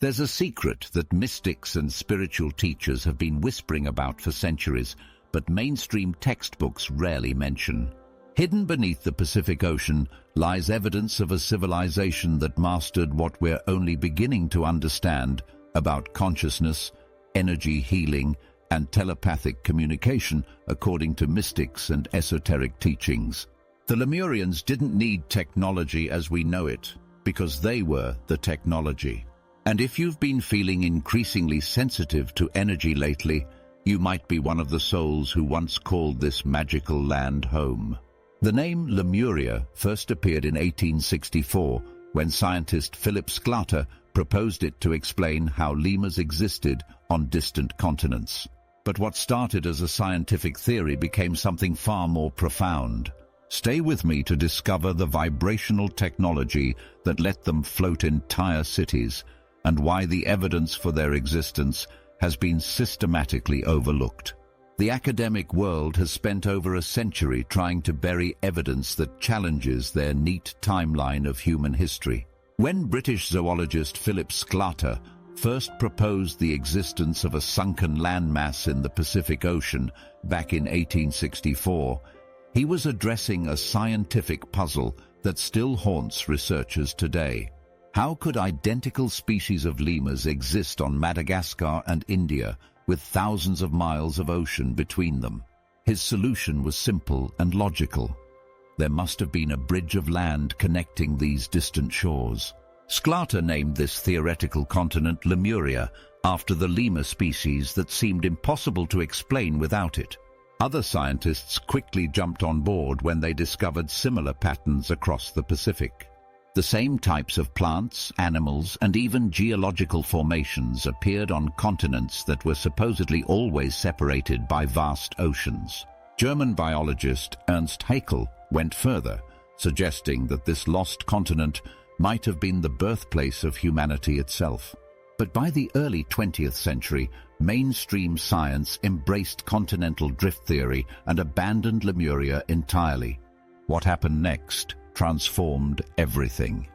There's a secret that mystics and spiritual teachers have been whispering about for centuries, but mainstream textbooks rarely mention. Hidden beneath the Pacific Ocean lies evidence of a civilization that mastered what we're only beginning to understand about consciousness, energy healing, and telepathic communication, according to mystics and esoteric teachings. The Lemurians didn't need technology as we know it, because they were the technology. And if you've been feeling increasingly sensitive to energy lately, you might be one of the souls who once called this magical land home. The name Lemuria first appeared in 1864, when scientist Philip Sclater proposed it to explain how lemurs existed on distant continents. But what started as a scientific theory became something far more profound. Stay with me to discover the vibrational technology that let them float entire cities, and why the evidence for their existence has been systematically overlooked. The academic world has spent over a century trying to bury evidence that challenges their neat timeline of human history. When British zoologist Philip Sclater first proposed the existence of a sunken landmass in the Pacific Ocean back in 1864, he was addressing a scientific puzzle that still haunts researchers today. How could identical species of lemurs exist on Madagascar and India with thousands of miles of ocean between them? His solution was simple and logical. There must have been a bridge of land connecting these distant shores. Sclater named this theoretical continent Lemuria, after the lemur species that seemed impossible to explain without it. Other scientists quickly jumped on board when they discovered similar patterns across the Pacific. The same types of plants, animals, and even geological formations appeared on continents that were supposedly always separated by vast oceans. German biologist Ernst Haeckel went further, suggesting that this lost continent might have been the birthplace of humanity itself. But by the early 20th century, mainstream science embraced continental drift theory and abandoned Lemuria entirely. What happened next transformed everything.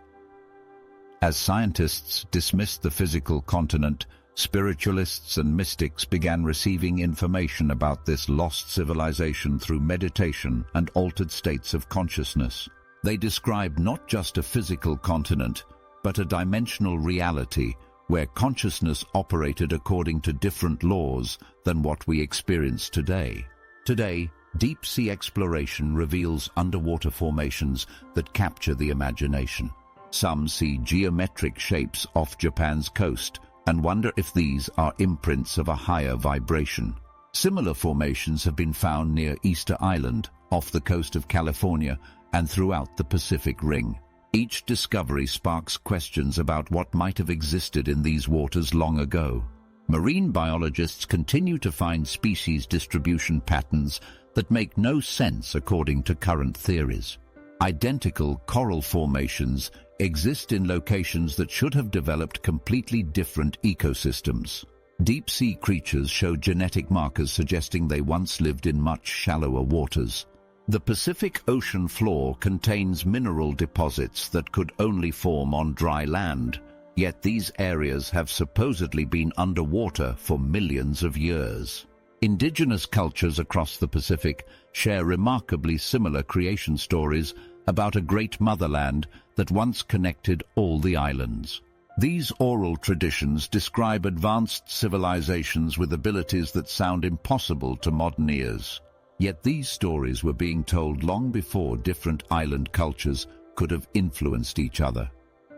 As scientists dismissed the physical continent, spiritualists and mystics began receiving information about this lost civilization through meditation and altered states of consciousness. They described not just a physical continent, but a dimensional reality where consciousness operated according to different laws than what we experience today. Today, deep-sea exploration reveals underwater formations that capture the imagination. Some see geometric shapes off Japan's coast and wonder if these are imprints of a higher vibration. Similar formations have been found near Easter Island, off the coast of California, and throughout the Pacific Ring. Each discovery sparks questions about what might have existed in these waters long ago. Marine biologists continue to find species distribution patterns that make no sense according to current theories. Identical coral formations exist in locations that should have developed completely different ecosystems. Deep-sea creatures show genetic markers suggesting they once lived in much shallower waters. The Pacific Ocean floor contains mineral deposits that could only form on dry land, yet these areas have supposedly been underwater for millions of years. Indigenous cultures across the Pacific share remarkably similar creation stories about a great motherland that once connected all the islands. These oral traditions describe advanced civilizations with abilities that sound impossible to modern ears. Yet these stories were being told long before different island cultures could have influenced each other.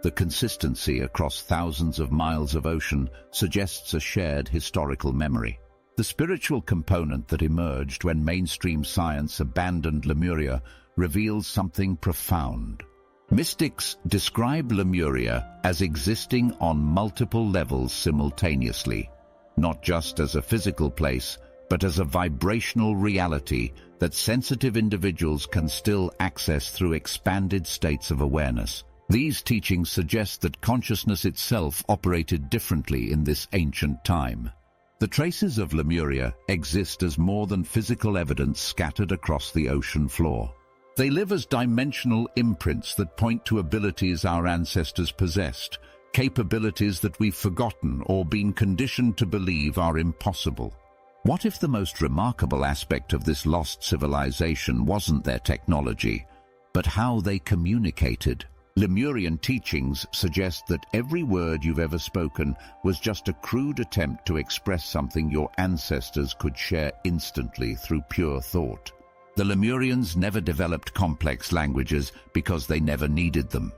The consistency across thousands of miles of ocean suggests a shared historical memory. The spiritual component that emerged when mainstream science abandoned Lemuria reveals something profound. Mystics describe Lemuria as existing on multiple levels simultaneously, not just as a physical place, but as a vibrational reality that sensitive individuals can still access through expanded states of awareness. These teachings suggest that consciousness itself operated differently in this ancient time. The traces of Lemuria exist as more than physical evidence scattered across the ocean floor. They live as dimensional imprints that point to abilities our ancestors possessed, capabilities that we've forgotten or been conditioned to believe are impossible. What if the most remarkable aspect of this lost civilization wasn't their technology, but how they communicated? Lemurian teachings suggest that every word you've ever spoken was just a crude attempt to express something your ancestors could share instantly through pure thought. The Lemurians never developed complex languages because they never needed them.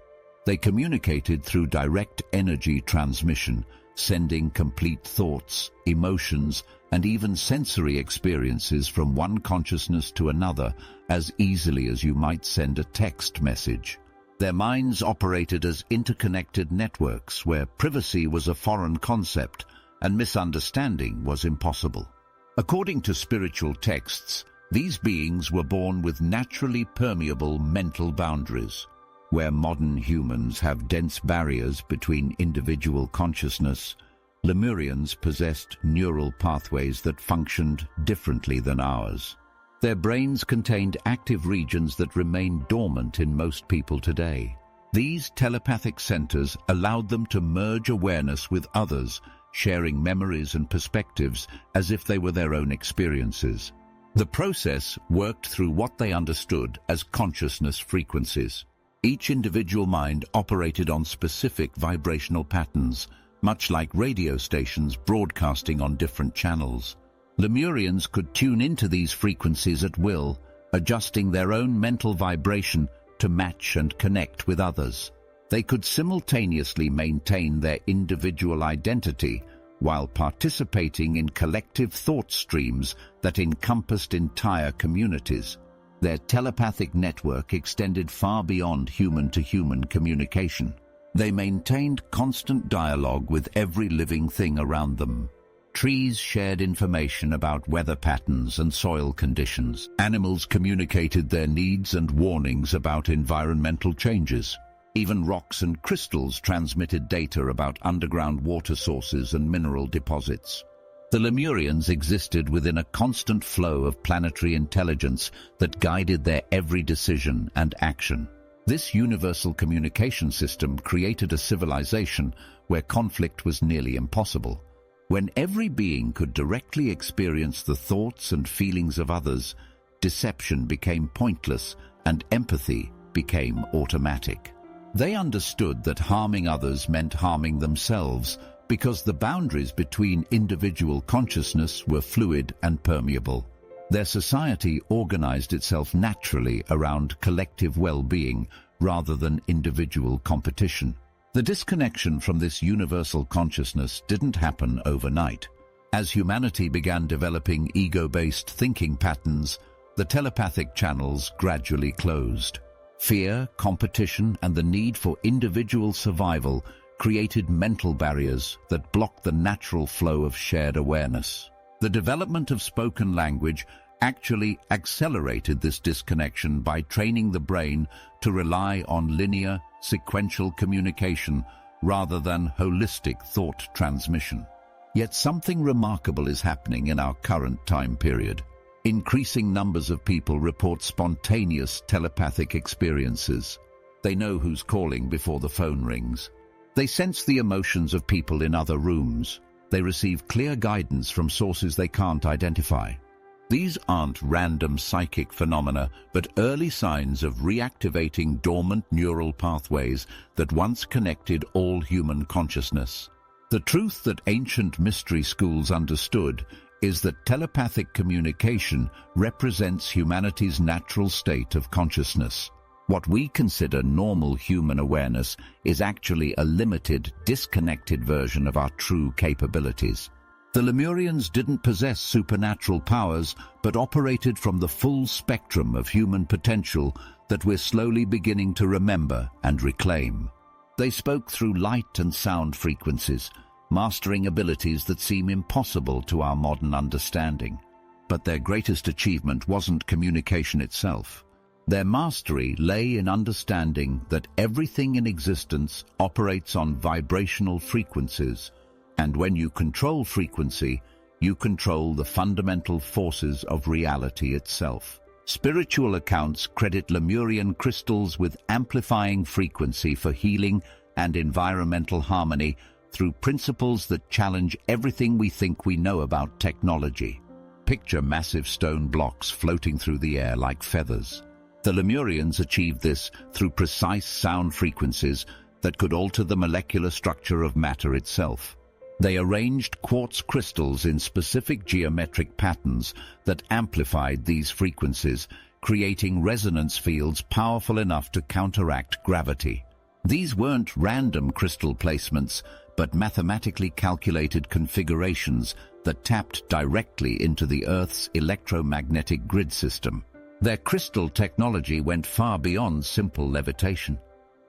They communicated through direct energy transmission, sending complete thoughts, emotions, and even sensory experiences from one consciousness to another as easily as you might send a text message. Their minds operated as interconnected networks where privacy was a foreign concept and misunderstanding was impossible. According to spiritual texts, these beings were born with naturally permeable mental boundaries. Where modern humans have dense barriers between individual consciousness, Lemurians possessed neural pathways that functioned differently than ours. Their brains contained active regions that remain dormant in most people today. These telepathic centers allowed them to merge awareness with others, sharing memories and perspectives as if they were their own experiences. The process worked through what they understood as consciousness frequencies. Each individual mind operated on specific vibrational patterns, much like radio stations broadcasting on different channels. Lemurians could tune into these frequencies at will, adjusting their own mental vibration to match and connect with others. They could simultaneously maintain their individual identity while participating in collective thought streams that encompassed entire communities. Their telepathic network extended far beyond human-to-human communication. They maintained constant dialogue with every living thing around them. Trees shared information about weather patterns and soil conditions. Animals communicated their needs and warnings about environmental changes. Even rocks and crystals transmitted data about underground water sources and mineral deposits. The Lemurians existed within a constant flow of planetary intelligence that guided their every decision and action. This universal communication system created a civilization where conflict was nearly impossible. When every being could directly experience the thoughts and feelings of others, deception became pointless and empathy became automatic. They understood that harming others meant harming themselves because the boundaries between individual consciousness were fluid and permeable. Their society organized itself naturally around collective well-being rather than individual competition. The disconnection from this universal consciousness didn't happen overnight. As humanity began developing ego-based thinking patterns, the telepathic channels gradually closed. Fear, competition, and the need for individual survival created mental barriers that blocked the natural flow of shared awareness. The development of spoken language actually accelerated this disconnection by training the brain to rely on linear, sequential communication rather than holistic thought transmission. Yet something remarkable is happening in our current time period. Increasing numbers of people report spontaneous telepathic experiences. They know who's calling before the phone rings. They sense the emotions of people in other rooms. They receive clear guidance from sources they can't identify. These aren't random psychic phenomena, but early signs of reactivating dormant neural pathways that once connected all human consciousness. The truth that ancient mystery schools understood is that telepathic communication represents humanity's natural state of consciousness. What we consider normal human awareness is actually a limited, disconnected version of our true capabilities. The Lemurians didn't possess supernatural powers, but operated from the full spectrum of human potential that we're slowly beginning to remember and reclaim. They spoke through light and sound frequencies, mastering abilities that seem impossible to our modern understanding. But their greatest achievement wasn't communication itself. Their mastery lay in understanding that everything in existence operates on vibrational frequencies, and when you control frequency, you control the fundamental forces of reality itself. Spiritual accounts credit Lemurian crystals with amplifying frequency for healing and environmental harmony through principles that challenge everything we think we know about technology. Picture massive stone blocks floating through the air like feathers. The Lemurians achieved this through precise sound frequencies that could alter the molecular structure of matter itself. They arranged quartz crystals in specific geometric patterns that amplified these frequencies, creating resonance fields powerful enough to counteract gravity. These weren't random crystal placements, but mathematically calculated configurations that tapped directly into the Earth's electromagnetic grid system. Their crystal technology went far beyond simple levitation.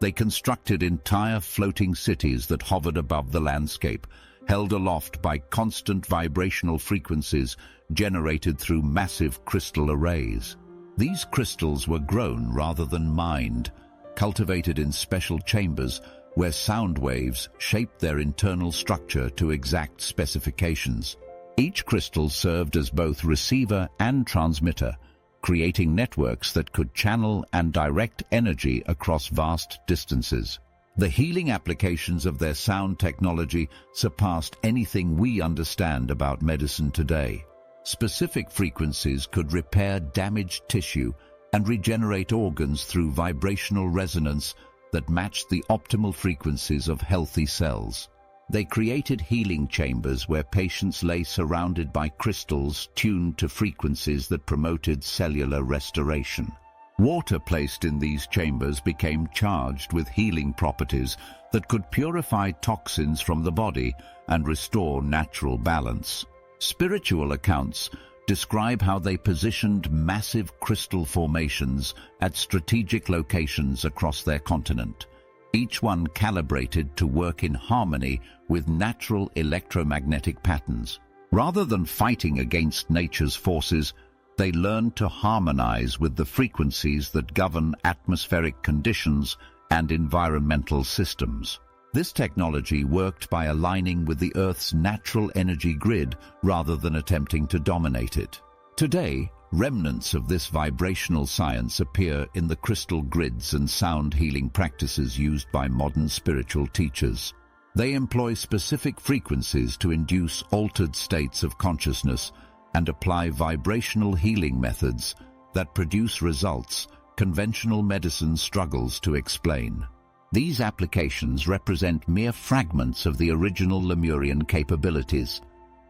They constructed entire floating cities that hovered above the landscape, held aloft by constant vibrational frequencies generated through massive crystal arrays. These crystals were grown rather than mined, cultivated in special chambers where sound waves shaped their internal structure to exact specifications. Each crystal served as both receiver and transmitter, creating networks that could channel and direct energy across vast distances. The healing applications of their sound technology surpassed anything we understand about medicine today. Specific frequencies could repair damaged tissue and regenerate organs through vibrational resonance that matched the optimal frequencies of healthy cells. They created healing chambers where patients lay surrounded by crystals tuned to frequencies that promoted cellular restoration. Water placed in these chambers became charged with healing properties that could purify toxins from the body and restore natural balance. Spiritual accounts describe how they positioned massive crystal formations at strategic locations across their continent, each one calibrated to work in harmony with natural electromagnetic patterns. Rather than fighting against nature's forces, they learned to harmonize with the frequencies that govern atmospheric conditions and environmental systems. This technology worked by aligning with the Earth's natural energy grid rather than attempting to dominate it. Today, remnants of this vibrational science appear in the crystal grids and sound healing practices used by modern spiritual teachers. They employ specific frequencies to induce altered states of consciousness and apply vibrational healing methods that produce results conventional medicine struggles to explain. These applications represent mere fragments of the original Lemurian capabilities,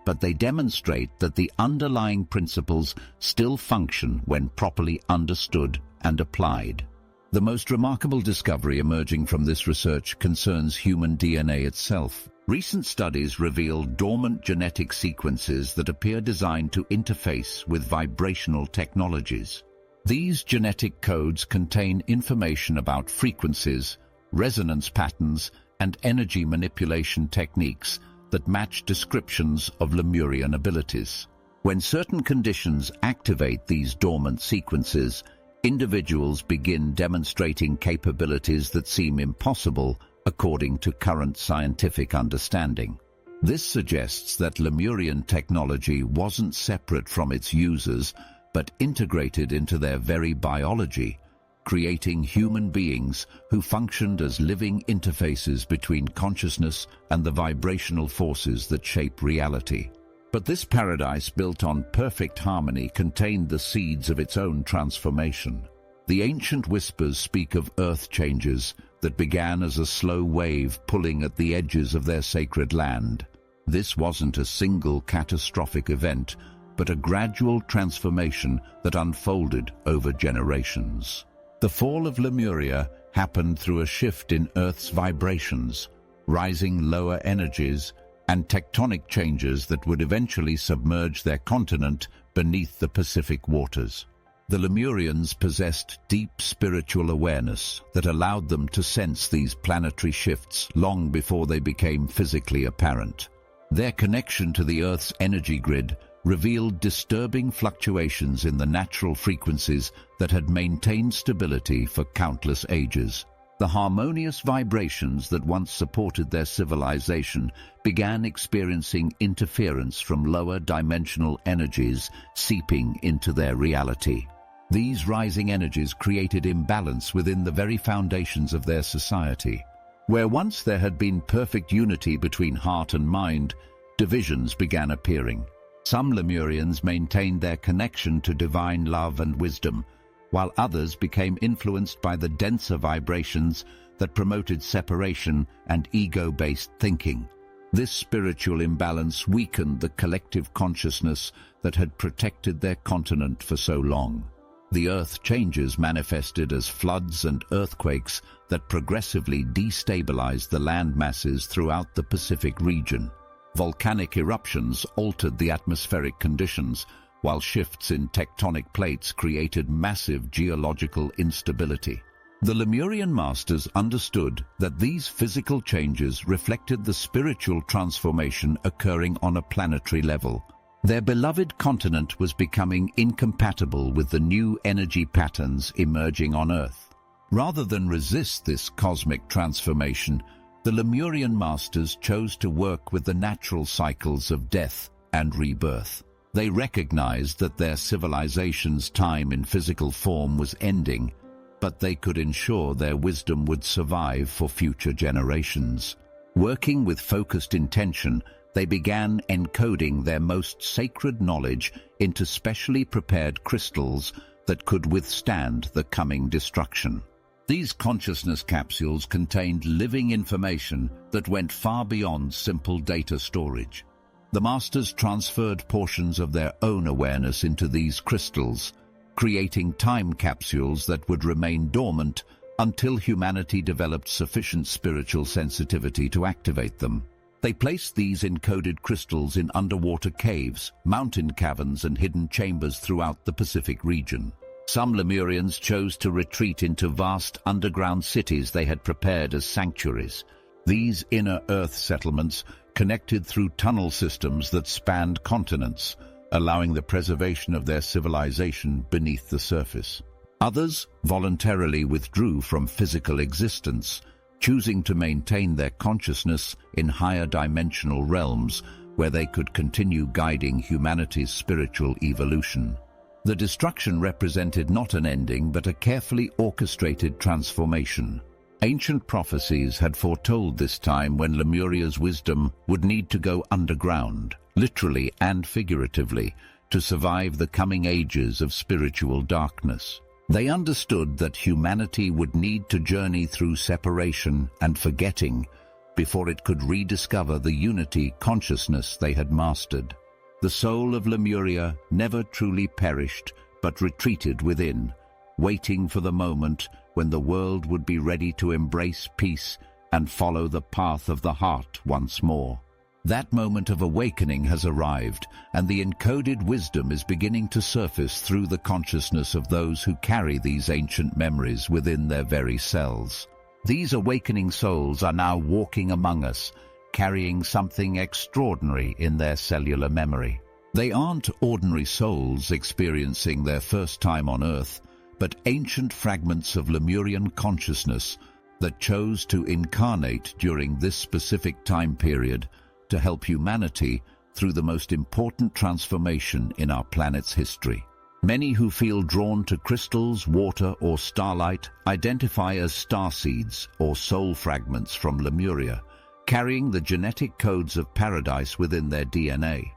but they demonstrate that the underlying principles still function when properly understood and applied. The most remarkable discovery emerging from this research concerns human DNA itself. Recent studies reveal dormant genetic sequences that appear designed to interface with vibrational technologies. These genetic codes contain information about frequencies, resonance patterns, and energy manipulation techniques that match descriptions of Lemurian abilities. When certain conditions activate these dormant sequences, individuals begin demonstrating capabilities that seem impossible according to current scientific understanding. This suggests that Lemurian technology wasn't separate from its users, but integrated into their very biology, creating human beings who functioned as living interfaces between consciousness and the vibrational forces that shape reality. But this paradise built on perfect harmony contained the seeds of its own transformation. The ancient whispers speak of earth changes that began as a slow wave pulling at the edges of their sacred land. This wasn't a single catastrophic event, but a gradual transformation that unfolded over generations. The fall of Lemuria happened through a shift in Earth's vibrations, rising lower energies, and tectonic changes that would eventually submerge their continent beneath the Pacific waters. The Lemurians possessed deep spiritual awareness that allowed them to sense these planetary shifts long before they became physically apparent. Their connection to the Earth's energy grid revealed disturbing fluctuations in the natural frequencies that had maintained stability for countless ages. The harmonious vibrations that once supported their civilization began experiencing interference from lower dimensional energies seeping into their reality. These rising energies created imbalance within the very foundations of their society. Where once there had been perfect unity between heart and mind, divisions began appearing. Some Lemurians maintained their connection to divine love and wisdom, while others became influenced by the denser vibrations that promoted separation and ego-based thinking. This spiritual imbalance weakened the collective consciousness that had protected their continent for so long. The earth changes manifested as floods and earthquakes that progressively destabilized the land masses throughout the Pacific region. Volcanic eruptions altered the atmospheric conditions, while shifts in tectonic plates created massive geological instability. The Lemurian masters understood that these physical changes reflected the spiritual transformation occurring on a planetary level. Their beloved continent was becoming incompatible with the new energy patterns emerging on Earth. Rather than resist this cosmic transformation, the Lemurian masters chose to work with the natural cycles of death and rebirth. They recognized that their civilization's time in physical form was ending, but they could ensure their wisdom would survive for future generations. Working with focused intention, they began encoding their most sacred knowledge into specially prepared crystals that could withstand the coming destruction. These consciousness capsules contained living information that went far beyond simple data storage. The masters transferred portions of their own awareness into these crystals, creating time capsules that would remain dormant until humanity developed sufficient spiritual sensitivity to activate them. They placed these encoded crystals in underwater caves, mountain caverns, and hidden chambers throughout the Pacific region. Some Lemurians chose to retreat into vast underground cities they had prepared as sanctuaries. These inner Earth settlements connected through tunnel systems that spanned continents, allowing the preservation of their civilization beneath the surface. Others voluntarily withdrew from physical existence, choosing to maintain their consciousness in higher dimensional realms where they could continue guiding humanity's spiritual evolution. The destruction represented not an ending but a carefully orchestrated transformation. Ancient prophecies had foretold this time when Lemuria's wisdom would need to go underground, literally and figuratively, to survive the coming ages of spiritual darkness. They understood that humanity would need to journey through separation and forgetting before it could rediscover the unity consciousness they had mastered. The soul of Lemuria never truly perished, but retreated within, waiting for the moment when the world would be ready to embrace peace and follow the path of the heart once more. That moment of awakening has arrived, and the encoded wisdom is beginning to surface through the consciousness of those who carry these ancient memories within their very cells. These awakening souls are now walking among us, carrying something extraordinary in their cellular memory. They aren't ordinary souls experiencing their first time on Earth, but ancient fragments of Lemurian consciousness that chose to incarnate during this specific time period to help humanity through the most important transformation in our planet's history. Many who feel drawn to crystals, water, or starlight identify as starseeds or soul fragments from Lemuria, carrying the genetic codes of paradise within their DNA.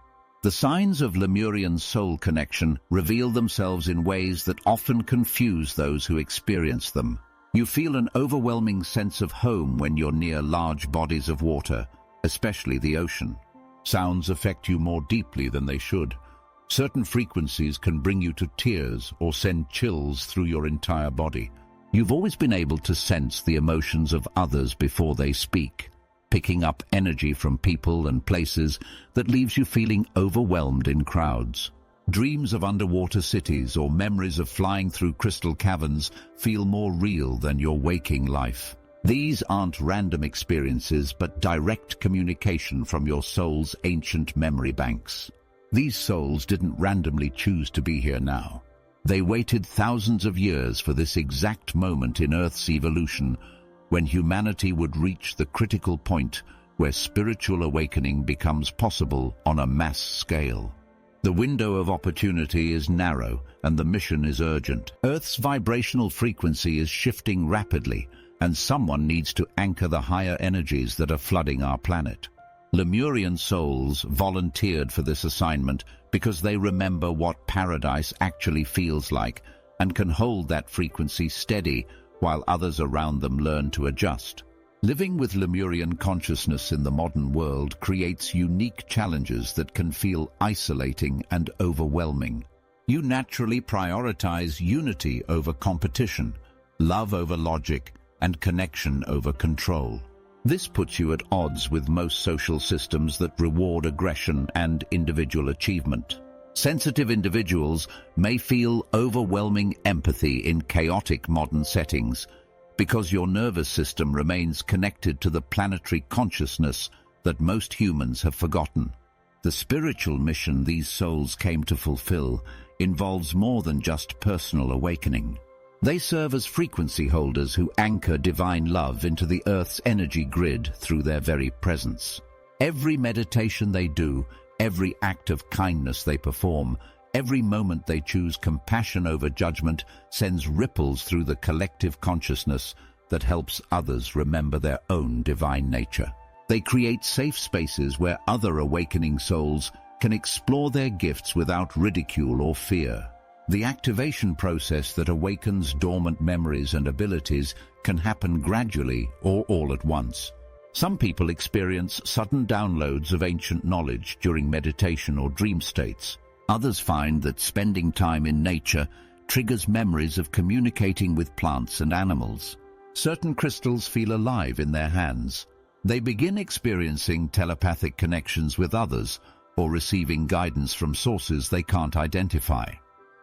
The signs of Lemurian soul connection reveal themselves in ways that often confuse those who experience them. You feel an overwhelming sense of home when you're near large bodies of water, especially the ocean. Sounds affect you more deeply than they should. Certain frequencies can bring you to tears or send chills through your entire body. You've always been able to sense the emotions of others before they speak, picking up energy from people and places that leaves you feeling overwhelmed in crowds. Dreams of underwater cities or memories of flying through crystal caverns feel more real than your waking life. These aren't random experiences, but direct communication from your soul's ancient memory banks. These souls didn't randomly choose to be here now. They waited thousands of years for this exact moment in Earth's evolution, when humanity would reach the critical point where spiritual awakening becomes possible on a mass scale. The window of opportunity is narrow, and the mission is urgent. Earth's vibrational frequency is shifting rapidly, and someone needs to anchor the higher energies that are flooding our planet. Lemurian souls volunteered for this assignment because they remember what paradise actually feels like and can hold that frequency steady while others around them learn to adjust. Living with Lemurian consciousness in the modern world creates unique challenges that can feel isolating and overwhelming. You naturally prioritize unity over competition, love over logic, and connection over control. This puts you at odds with most social systems that reward aggression and individual achievement. Sensitive individuals may feel overwhelming empathy in chaotic modern settings because your nervous system remains connected to the planetary consciousness that most humans have forgotten. The spiritual mission these souls came to fulfill involves more than just personal awakening. They serve as frequency holders who anchor divine love into the Earth's energy grid through their very presence. Every meditation they do, every act of kindness they perform, every moment they choose compassion over judgment sends ripples through the collective consciousness that helps others remember their own divine nature. They create safe spaces where other awakening souls can explore their gifts without ridicule or fear. The activation process that awakens dormant memories and abilities can happen gradually or all at once. Some people experience sudden downloads of ancient knowledge during meditation or dream states. Others find that spending time in nature triggers memories of communicating with plants and animals. Certain crystals feel alive in their hands. They begin experiencing telepathic connections with others or receiving guidance from sources they can't identify.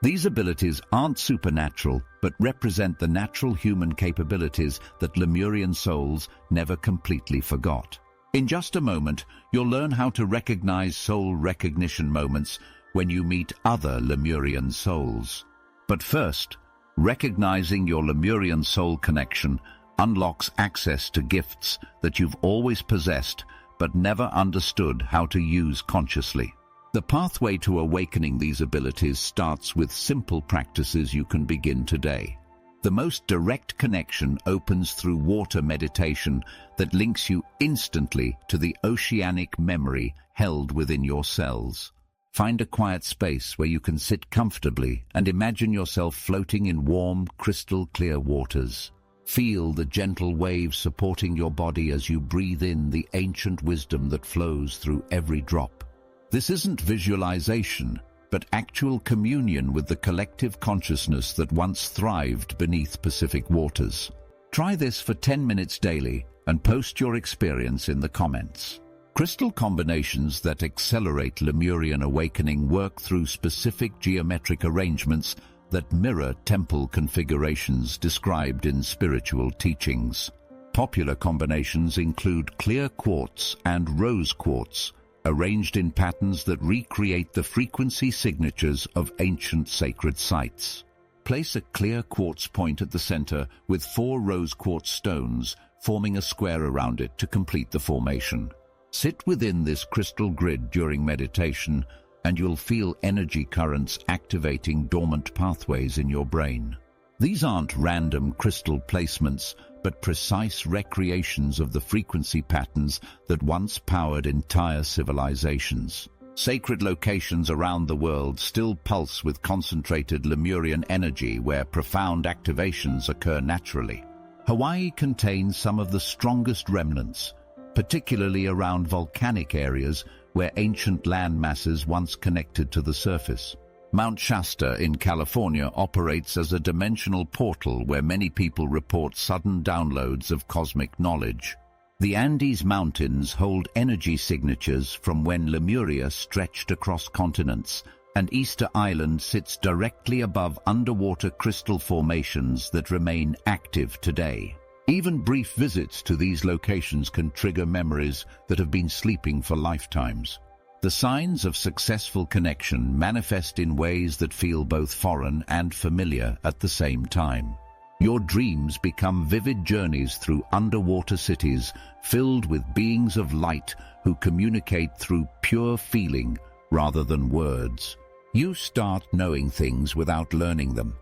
These abilities aren't supernatural, but represent the natural human capabilities that Lemurian souls never completely forgot. In just a moment, you'll learn how to recognize soul recognition moments when you meet other Lemurian souls. But first, recognizing your Lemurian soul connection unlocks access to gifts that you've always possessed but never understood how to use consciously. The pathway to awakening these abilities starts with simple practices you can begin today. The most direct connection opens through water meditation that links you instantly to the oceanic memory held within your cells. Find a quiet space where you can sit comfortably and imagine yourself floating in warm, crystal-clear waters. Feel the gentle waves supporting your body as you breathe in the ancient wisdom that flows through every drop. This isn't visualization, but actual communion with the collective consciousness that once thrived beneath Pacific waters. Try this for 10 minutes daily and post your experience in the comments. Crystal combinations that accelerate Lemurian awakening work through specific geometric arrangements that mirror temple configurations described in spiritual teachings. Popular combinations include clear quartz and rose quartz, arranged in patterns that recreate the frequency signatures of ancient sacred sites. Place a clear quartz point at the center with 4 rose quartz stones, forming a square around it to complete the formation. Sit within this crystal grid during meditation, and you'll feel energy currents activating dormant pathways in your brain. These aren't random crystal placements, but precise recreations of the frequency patterns that once powered entire civilizations. Sacred locations around the world still pulse with concentrated Lemurian energy where profound activations occur naturally. Hawaii contains some of the strongest remnants, particularly around volcanic areas where ancient land masses once connected to the surface. Mount Shasta in California operates as a dimensional portal where many people report sudden downloads of cosmic knowledge. The Andes Mountains hold energy signatures from when Lemuria stretched across continents, and Easter Island sits directly above underwater crystal formations that remain active today. Even brief visits to these locations can trigger memories that have been sleeping for lifetimes. The signs of successful connection manifest in ways that feel both foreign and familiar at the same time. Your dreams become vivid journeys through underwater cities filled with beings of light who communicate through pure feeling rather than words. You start knowing things without learning them,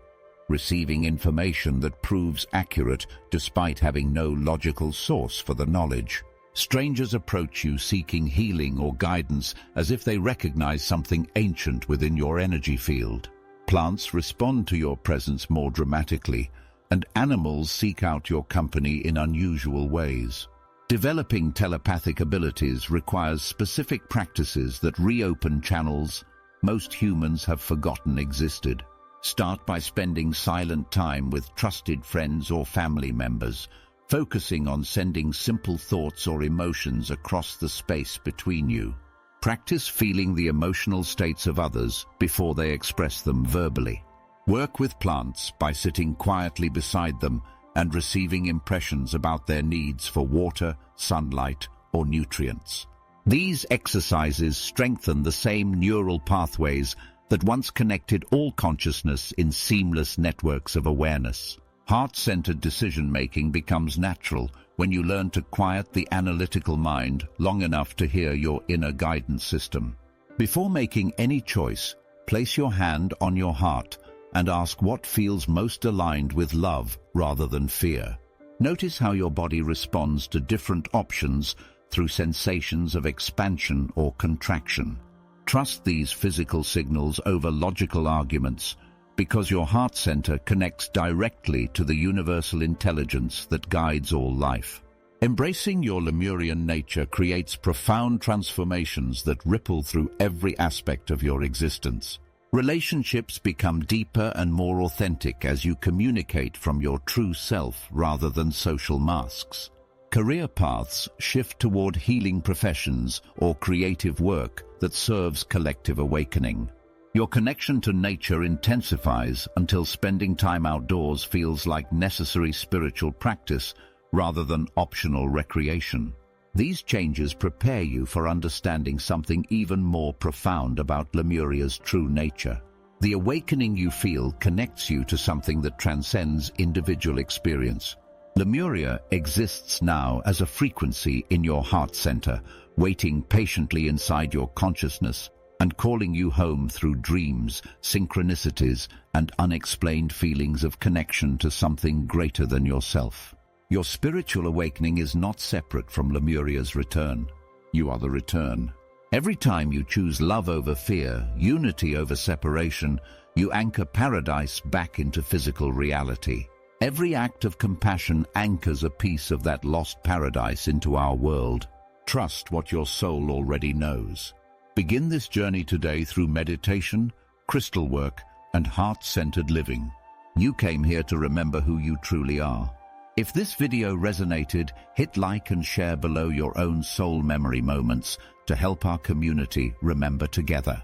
receiving information that proves accurate despite having no logical source for the knowledge. Strangers approach you seeking healing or guidance as if they recognize something ancient within your energy field. Plants respond to your presence more dramatically, and animals seek out your company in unusual ways. Developing telepathic abilities requires specific practices that reopen channels most humans have forgotten existed. Start by spending silent time with trusted friends or family members, focusing on sending simple thoughts or emotions across the space between you. Practice feeling the emotional states of others before they express them verbally. Work with plants by sitting quietly beside them and receiving impressions about their needs for water, sunlight, or nutrients. These exercises strengthen the same neural pathways that once connected all consciousness in seamless networks of awareness. Heart-centered decision-making becomes natural when you learn to quiet the analytical mind long enough to hear your inner guidance system. Before making any choice, place your hand on your heart and ask what feels most aligned with love rather than fear. Notice how your body responds to different options through sensations of expansion or contraction. Trust these physical signals over logical arguments because your heart center connects directly to the universal intelligence that guides all life. Embracing your Lemurian nature creates profound transformations that ripple through every aspect of your existence. Relationships become deeper and more authentic as you communicate from your true self rather than social masks. Career paths shift toward healing professions or creative work that serves collective awakening. Your connection to nature intensifies until spending time outdoors feels like necessary spiritual practice rather than optional recreation. These changes prepare you for understanding something even more profound about Lemuria's true nature. The awakening you feel connects you to something that transcends individual experience. Lemuria exists now as a frequency in your heart center, waiting patiently inside your consciousness and calling you home through dreams, synchronicities, and unexplained feelings of connection to something greater than yourself. Your spiritual awakening is not separate from Lemuria's return. You are the return. Every time you choose love over fear, unity over separation, you anchor paradise back into physical reality. Every act of compassion anchors a piece of that lost paradise into our world. Trust what your soul already knows. Begin this journey today through meditation, crystal work, and heart-centered living. You came here to remember who you truly are. If this video resonated, hit like and share below your own soul memory moments to help our community remember together.